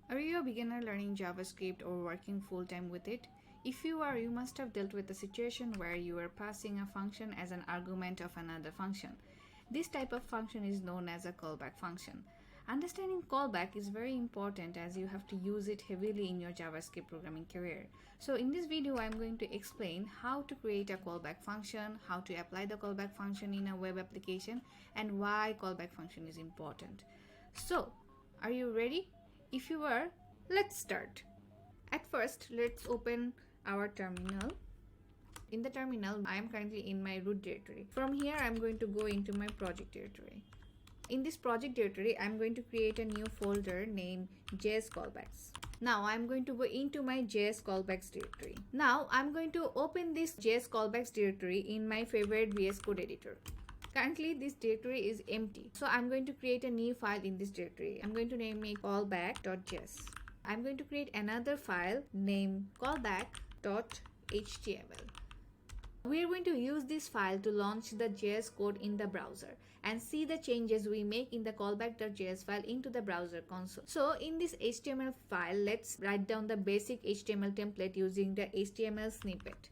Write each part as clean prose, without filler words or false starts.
Are you a beginner learning JavaScript or working full-time with it? If you are, you must have dealt with a situation where you are passing a function as an argument of another function. This type of function is known as a callback function. Understanding callback is very important as you have to use it heavily in your JavaScript programming career. So in this video, I'm going to explain how to create a callback function, how to apply the callback function in a web application, and why callback function is important. So, are you ready? If you are, let's start. At first, let's open our terminal. In the terminal, I am currently in my root directory. From here, I'm going to go into my project directory. In this project directory, I'm going to create a new folder named JS Callbacks. Now, I'm going to go into my JS Callbacks directory. Now, I'm going to open this JS Callbacks directory in my favorite VS Code editor. Currently, this directory is empty. So I'm going to create a new file in this directory. I'm going to name it callback.js. I'm going to create another file named callback.html. We are going to use this file to launch the JS code in the browser and see the changes we make in the callback.js file into the browser console. So in this HTML file, let's write down the basic HTML template using the HTML snippet.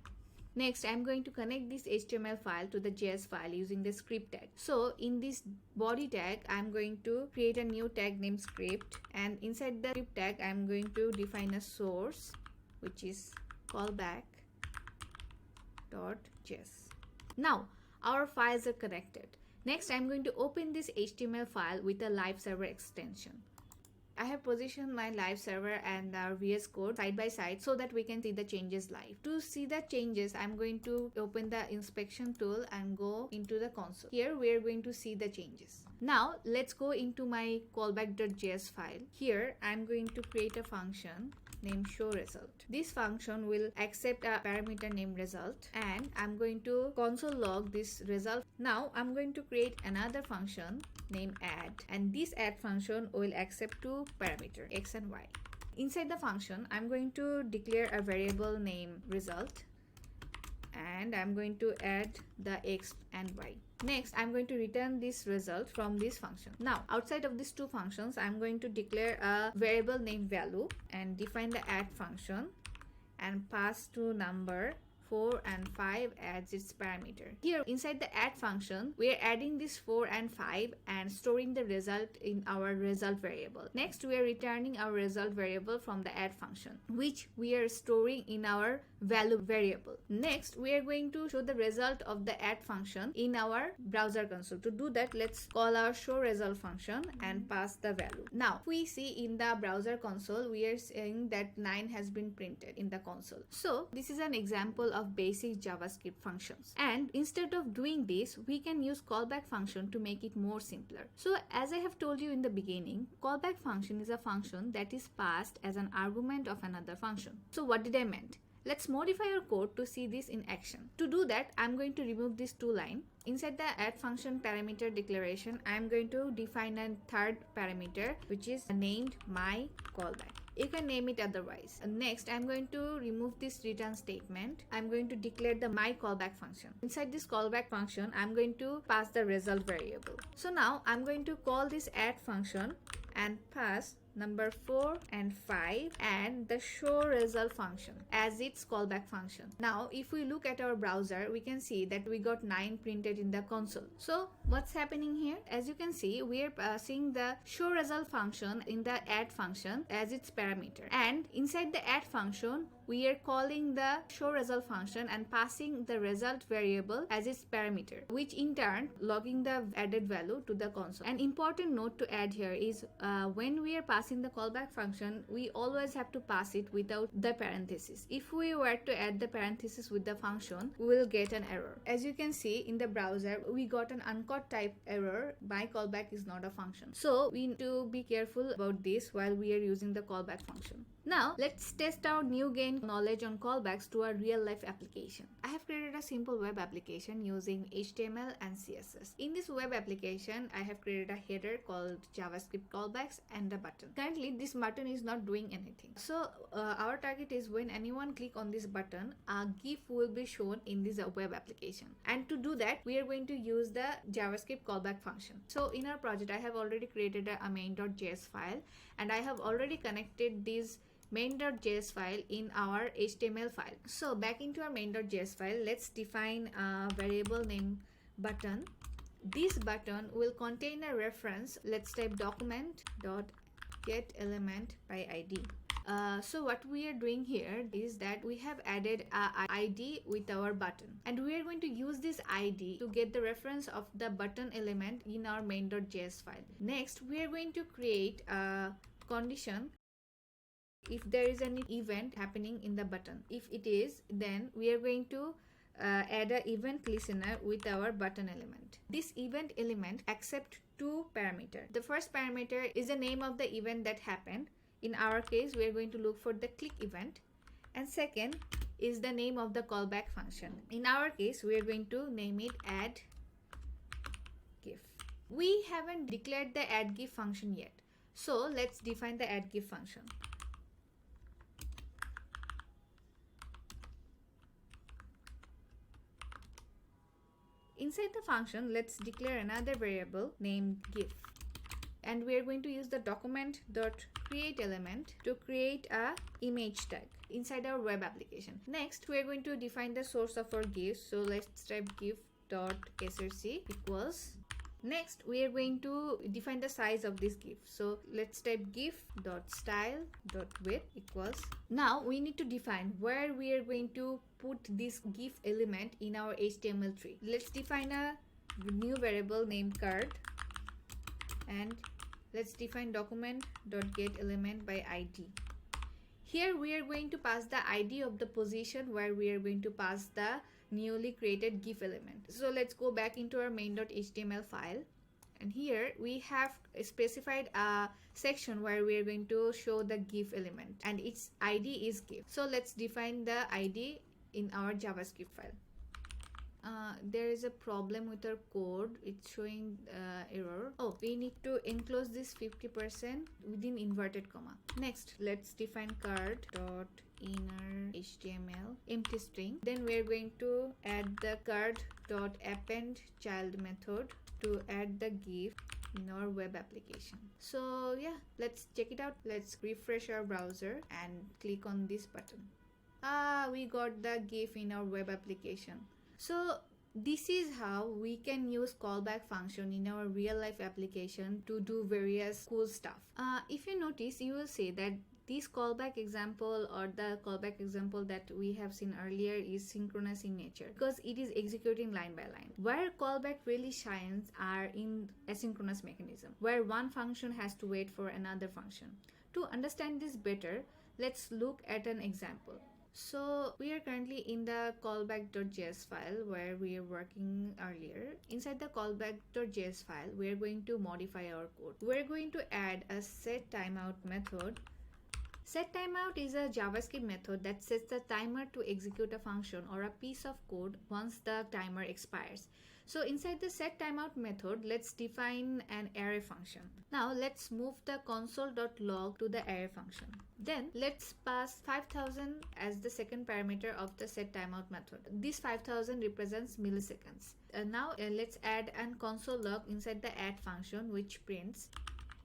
Next, I'm going to connect this HTML file to the JS file using the script tag. So in this body tag, I'm going to create a new tag named script, and inside the script tag, I'm going to define a source, which is callback.js. Now, our files are connected. Next, I'm going to open this HTML file with a live server extension. I have positioned my live server and our VS Code side by side so that we can see the changes live. To see the changes, I'm going to open the inspection tool and go into the console. Here we are going to see the changes. Now let's go into my callback.js file. Here I'm going to create a function named showResult. This function will accept a parameter named result, and I'm going to console log this result. Now I'm going to create another function named add, and this add function will accept two parameters x and y. Inside the function, I'm going to declare a variable named result, and I'm going to add the x and y. Next, I'm going to return this result from this function. Now, outside of these two functions, I'm going to declare a variable named value and define the add function and pass to number 4 and 5 as its parameter. Here inside the add function, we are adding this 4 and 5 and storing the result in our result variable. Next, we are returning our result variable from the add function, which we are storing in our value variable. Next, we are going to show the result of the add function in our browser console. To do that, let's call our showResult function and pass the value. Now, we see in the browser console, we are seeing that 9 has been printed in the console. So, this is an example of basic JavaScript functions. And instead of doing this, we can use callback function to make it more simpler. So, as I have told you in the beginning, callback function is a function that is passed as an argument of another function. So, what did I mean? Let's modify our code to see this in action. To do that, I'm going to remove this two line. Inside the add function parameter declaration, I'm going to define a third parameter which is named my callback. You can name it otherwise. Next, I'm going to remove this return statement. I'm going to declare the my callback function. Inside this callback function, I'm going to pass the result variable. So now I'm going to call this add function and pass number 4 and 5 and the showResult function as its callback function. Now if we look at our browser, we can see that we got 9 printed in the console. So what's happening here? As you can see, we are passing the showResult function in the add function as its parameter, and inside the add function we are calling the showResult function and passing the result variable as its parameter, which in turn logging the added value to the console. An important note to add here is when we are passing the callback function, we always have to pass it without the parenthesis. If we were to add the parenthesis with the function, we will get an error. As you can see in the browser, we got an uncaught type error. My callback is not a function. So we need to be careful about this while we are using the callback function. Now let's test our new gained knowledge on callbacks to a real life application. I have created a simple web application using HTML and CSS. In this web application, I have created a header called JavaScript Callbacks and a button. Currently, this button is not doing anything. So our target is when anyone click on this button, a GIF will be shown in this web application. And to do that, we are going to use the JavaScript callback function. So in our project, I have already created a main.js file, and I have already connected this main.js file in our HTML file. So back into our main.js file, let's define a variable named button. This button will contain a reference. Let's type document.getElement by ID. So what we are doing here is that we have added a ID with our button, and we are going to use this ID to get the reference of the button element in our main.js file. Next, we are going to create a condition if there is any event happening in the button. If it is, then we are going to add an event listener with our button element. This event element accepts two parameters. The first parameter is the name of the event that happened. In our case, we are going to look for the click event. And second is the name of the callback function. In our case, we are going to name it add GIF. We haven't declared the add GIF function yet. So let's define the add GIF function. Inside the function, let's declare another variable named GIF. And we are going to use the document.createElement to create a image tag inside our web application. Next, we are going to define the source of our GIF. So let's type gif.src equals. Next, we are going to define the size of this GIF. So let's type gif.style.width equals. Now we need to define where we are going to put this GIF element in our HTML tree. Let's define a new variable named card, and let's define document.getElement by ID. Here we are going to pass the ID of the position where we are going to pass the newly created GIF element. So let's go back into our main.html file, and here we have specified a section where we are going to show the GIF element, and its ID is GIF. So let's define the ID in our JavaScript file. There is a problem with our code. It's showing error. Oh, we need to enclose this 50% within inverted comma. Next, let's define card.innerHTML empty string. Then we're going to add the card.append child method to add the GIF in our web application. So yeah, let's check it out. Let's refresh our browser and click on this button. We got the GIF in our web application. So this is how we can use callback function in our real life application to do various cool stuff. If you notice, you will see that this callback example or the callback example that we have seen earlier is synchronous in nature because it is executing line by line. Where callback really shines are in asynchronous mechanism, where one function has to wait for another function. To understand this better, let's look at an example. So we are currently in the callback.js file where we are working earlier. Inside the callback.js file, we are going to modify our code. We're going to add a setTimeout method. SetTimeout is a JavaScript method that sets the timer to execute a function or a piece of code once the timer expires. So inside the setTimeout method, let's define an array function. Now let's move the console.log to the array function. Then let's pass 5000 as the second parameter of the setTimeout method. This 5000 represents milliseconds. Now let's add an console log inside the add function, which prints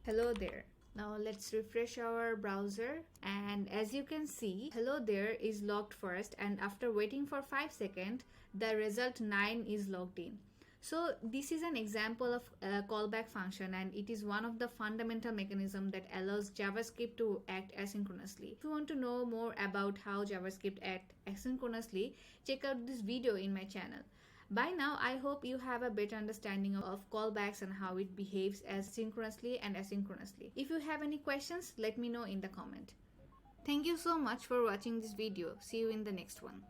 hello there. Now let's refresh our browser, and as you can see, hello there is logged first, and after waiting for 5 seconds, the result 9 is logged in. So this is an example of a callback function, and it is one of the fundamental mechanisms that allows JavaScript to act asynchronously. If you want to know more about how JavaScript acts asynchronously, check out this video in my channel. By now, I hope you have a better understanding of callbacks and how it behaves as synchronously and asynchronously. If you have any questions, let me know in the comment. Thank you so much for watching this video. See you in the next one.